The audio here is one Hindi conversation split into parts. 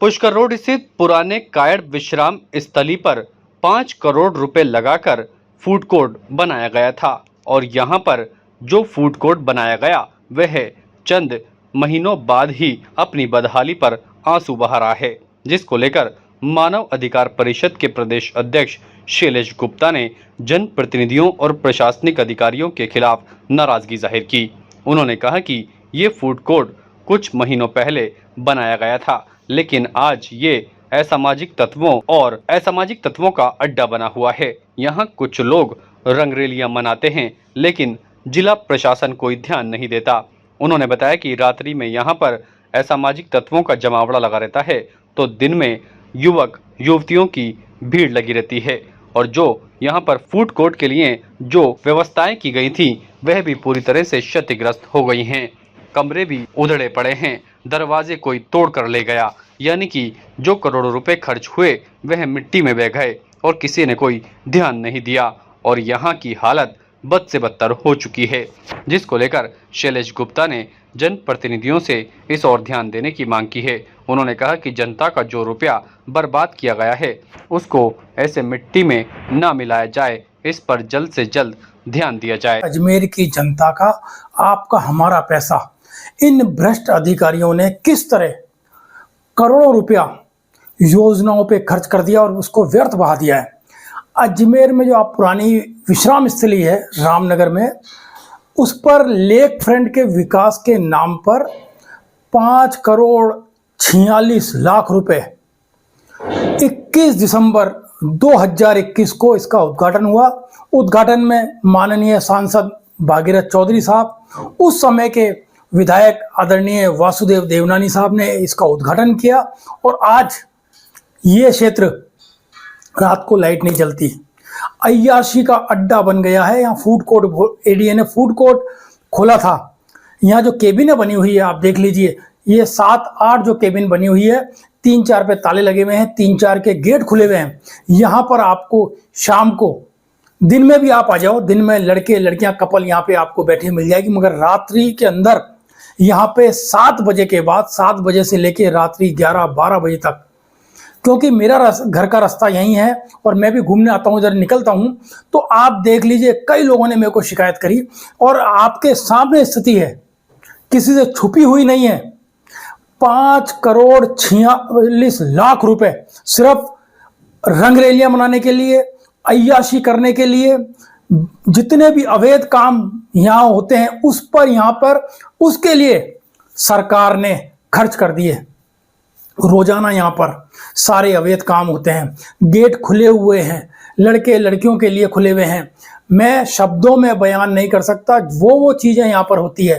पुष्कर रोड स्थित पुराने कायड़ विश्राम स्थली पर 5 करोड़ रुपए लगाकर फूड कोर्ट बनाया गया था और यहां पर जो फूड कोर्ट बनाया गया वह चंद महीनों बाद ही अपनी बदहाली पर आंसू बहा रहा है, जिसको लेकर मानव अधिकार परिषद के प्रदेश अध्यक्ष शैलेश गुप्ता ने जनप्रतिनिधियों और प्रशासनिक अधिकारियों के खिलाफ नाराजगी जाहिर की। उन्होंने कहा कि ये फूड कोर्ट कुछ महीनों पहले बनाया गया था, लेकिन आज ये असामाजिक तत्वों का अड्डा बना हुआ है। यहाँ कुछ लोग रंगरेलियां मनाते हैं, लेकिन जिला प्रशासन कोई ध्यान नहीं देता। उन्होंने बताया कि रात्रि में यहाँ पर असामाजिक तत्वों का जमावड़ा लगा रहता है, तो दिन में युवक युवतियों की भीड़ लगी रहती है और जो यहाँ पर फूड कोर्ट के लिए जो व्यवस्थाएं की गई थी वह भी पूरी तरह से क्षतिग्रस्त हो गई हैं। कमरे भी उधड़े पड़े हैं, दरवाजे कोई तोड़ कर ले गया, यानी कि जो करोड़ों रुपए खर्च हुए वह मिट्टी में बह गए और किसी ने कोई ध्यान नहीं दिया और यहाँ की हालत बद से बदतर हो चुकी है, जिसको लेकर शैलेश गुप्ता ने जनप्रतिनिधियों से इस ओर ध्यान देने की मांग की है। उन्होंने कहा कि जनता का जो रुपया बर्बाद किया गया है उसको ऐसे मिट्टी में ना मिलाया जाए, इस पर जल्द से जल्द ध्यान दिया जाए। अजमेर की जनता का, आपका, हमारा पैसा इन भ्रष्ट अधिकारियों ने किस तरह करोड़ों रुपया योजनाओं पे खर्च कर दिया और उसको व्यर्थ बहा दिया है। अजमेर में जो आप पुरानी विश्राम स्थली है रामनगर में, उस पर लेक फ्रंट के विकास के नाम पर 5 करोड़ 46 लाख रुपए 21 दिसंबर 2021 को इसका उद्घाटन हुआ। उद्घाटन में माननीय सांसद भागीरथ चौधरी साहब, उस समय के विधायक आदरणीय वासुदेव देवनानी साहब ने इसका उद्घाटन किया और आज ये क्षेत्र रात को लाइट नहीं जलती, अय्याशी का अड्डा बन गया है। यहाँ फूड कोर्ट, एडीए ने फूड कोर्ट खोला था। यहाँ जो केबिनें बनी हुई है आप देख लीजिए, ये 7-8 जो केबिन बनी हुई है, 3-4 पे ताले लगे हुए हैं, 3-4 के गेट खुले हुए हैं। यहाँ पर आपको शाम को, दिन में भी आप आ जाओ, दिन में लड़के लड़कियां कपल यहाँ पे आपको बैठे मिल जाएगी, मगर रात्रि के अंदर यहाँ पे 7 बजे के बाद, 7 बजे से लेके रात्रि 11-12 बजे तक, क्योंकि मेरा घर का रास्ता यही है और मैं भी घूमने आता हूँ, इधर निकलता हूँ, तो आप देख लीजिए कई लोगों ने मेरे को शिकायत करी और आपके सामने स्थिति है, किसी से छुपी हुई नहीं है। 5 करोड़ 46 लाख रुपए सिर्फ रंगरेलियां मनाने के लिए, अय्याशी करने के लिए, जितने भी अवैध काम यहाँ होते हैं उस पर, यहाँ पर उसके लिए सरकार ने खर्च कर दिए। रोजाना यहाँ पर सारे अवैध काम होते हैं, गेट खुले हुए हैं, लड़के लड़कियों के लिए खुले हुए हैं। मैं शब्दों में बयान नहीं कर सकता, वो चीजें यहाँ पर होती है,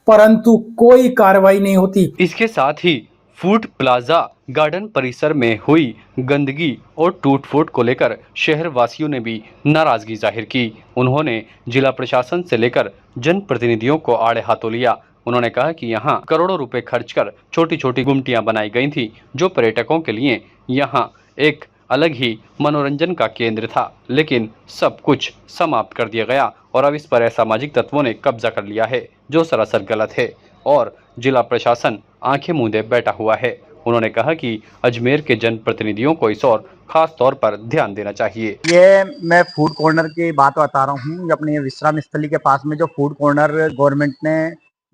परंतु कोई कार्रवाई नहीं होती। इसके साथ ही फूड प्लाजा गार्डन परिसर में हुई गंदगी और टूट फूट को लेकर शहर वासियों ने भी नाराजगी जाहिर की। उन्होंने जिला प्रशासन से लेकर जनप्रतिनिधियों को आड़े हाथों लिया। उन्होंने कहा कि यहाँ करोड़ों रुपए खर्च कर छोटी छोटी गुमटियां बनाई गई थी, जो पर्यटकों के लिए यहाँ एक अलग ही मनोरंजन का केंद्र था, लेकिन सब कुछ समाप्त कर दिया गया और अब इस पर असामाजिक तत्वों ने कब्जा कर लिया है, जो सरासर गलत है और जिला प्रशासन आंखें मूंदे बैठा हुआ है। उन्होंने कहा कि अजमेर के जनप्रतिनिधियों को इस और खास तौर पर ध्यान देना चाहिए। ये मैं फूड कॉर्नर की बात बता रहा हूँ। अपने विश्राम स्थली के पास में जो फूड कॉर्नर गवर्नमेंट ने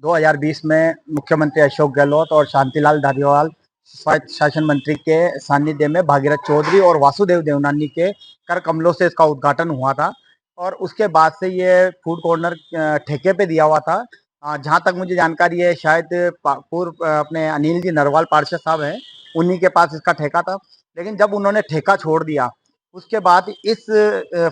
2020 में मुख्यमंत्री अशोक गहलोत और शांतिलाल धारीवाल शासन मंत्री के सानिध्य में भागीरथ चौधरी और वासुदेव देवनानी के कर कमलों से इसका उद्घाटन हुआ था और उसके बाद से ये फूड कॉर्नर ठेके पे दिया हुआ था। जहाँ तक मुझे जानकारी है, शायद पूर्व अपने अनिल जी नरवाल पार्षद साहब हैं, उन्हीं के पास इसका ठेका था। लेकिन जब उन्होंने ठेका छोड़ दिया उसके बाद इस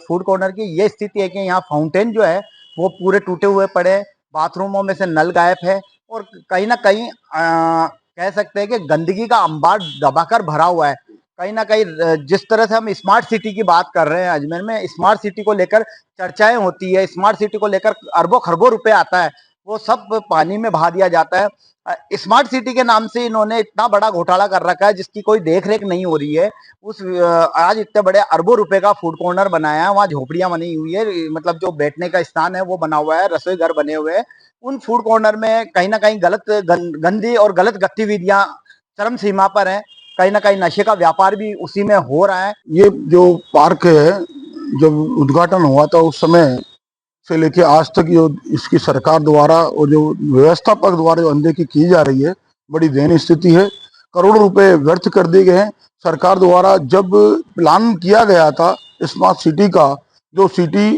फूड कॉर्नर की ये स्थिति है कि यहाँ फाउंटेन जो है वो पूरे टूटे हुए पड़े, बाथरूमों में से नल गायब है और कहीं ना कहीं कह सकते हैं कि गंदगी का अंबार दबाकर भरा हुआ है। कहीं ना कहीं जिस तरह से हम स्मार्ट सिटी की बात कर रहे हैं, अजमेर में स्मार्ट सिटी को लेकर चर्चाएं होती है, स्मार्ट सिटी को लेकर अरबों खरबों रुपए आता है, वो सब पानी में बहा दिया जाता है। स्मार्ट सिटी के नाम से इन्होंने इतना बड़ा घोटाला कर रखा है जिसकी कोई देख रेख नहीं हो रही है। उस आज इतने बड़े अरबों रुपए का फूड कॉर्नर बनाया है, वहाँ झोपड़ियां बनी हुई है, मतलब जो बैठने का स्थान है वो बना हुआ है, रसोई घर बने हुए हैं। उन फूड कॉर्नर में कहीं ना कहीं गलत गंदी और गलत गतिविधियां चरम सीमा पर हैं। कहीं ना कहीं नशे का व्यापार भी उसी में हो रहा है। ये जो पार्क है, जब उद्घाटन हुआ था उस समय से लेके आज तक जो इसकी सरकार द्वारा और जो व्यवस्थापक द्वारा जो अनदेखी की जा रही है, बड़ी दयनीय स्थिति है। करोड़ों रुपए व्यर्थ कर दिए गए हैं। सरकार द्वारा जब प्लान किया गया था स्मार्ट सिटी का, जो सिटी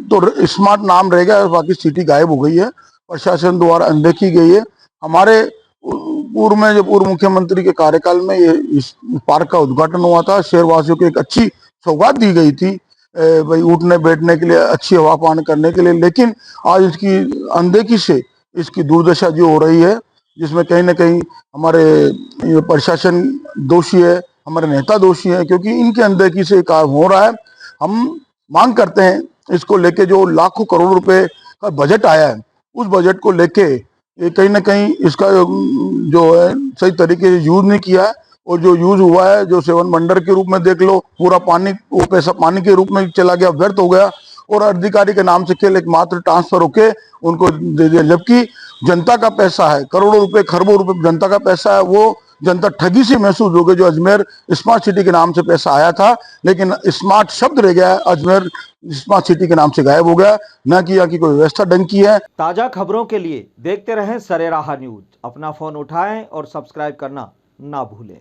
तो स्मार्ट नाम रह गया, बाकी सिटी गायब हो गई है, प्रशासन द्वारा अनदेखी गई है। हमारे पूर्व में जो पूर्व मुख्यमंत्री के कार्यकाल में ये इस पार्क का उद्घाटन हुआ था, शहरवासियों को एक अच्छी सौगात दी गई थी, भाई उठने बैठने के लिए, अच्छी हवा पान करने के लिए। लेकिन आज इसकी अनदेखी से इसकी दुर्दशा जो हो रही है, जिसमें कहीं ना कहीं हमारे ये प्रशासन दोषी है, हमारे नेता दोषी है, क्योंकि इनके अनदेखी से काम हो रहा है। हम मांग करते हैं इसको लेके, जो लाखों करोड़ रुपए का बजट आया है, उस बजट को लेके ये कहीं ना कहीं इसका जो है सही तरीके से यूज नहीं किया है, और जो यूज हुआ है, जो सेवन मंडर के रूप में देख लो, पूरा पानी, वो पैसा पानी के रूप में चला गया, व्यर्थ हो गया, और अधिकारी के नाम से केवल एक मात्र ट्रांसफर होके उनको दे दिया, जबकि जनता का पैसा है, करोड़ों रुपए खरबों रुपए जनता का पैसा है। वो जनता ठगी से महसूस हो गई। जो अजमेर स्मार्ट सिटी के नाम से पैसा आया था, लेकिन स्मार्ट शब्द रह गया है, अजमेर स्मार्ट सिटी के नाम से गायब हो गया, न कि यहाँ की कोई व्यवस्था ढंग की है। ताज़ा खबरों के लिए देखते रहें सरेराह न्यूज। अपना फोन उठाएं और सब्सक्राइब करना ना भूलें।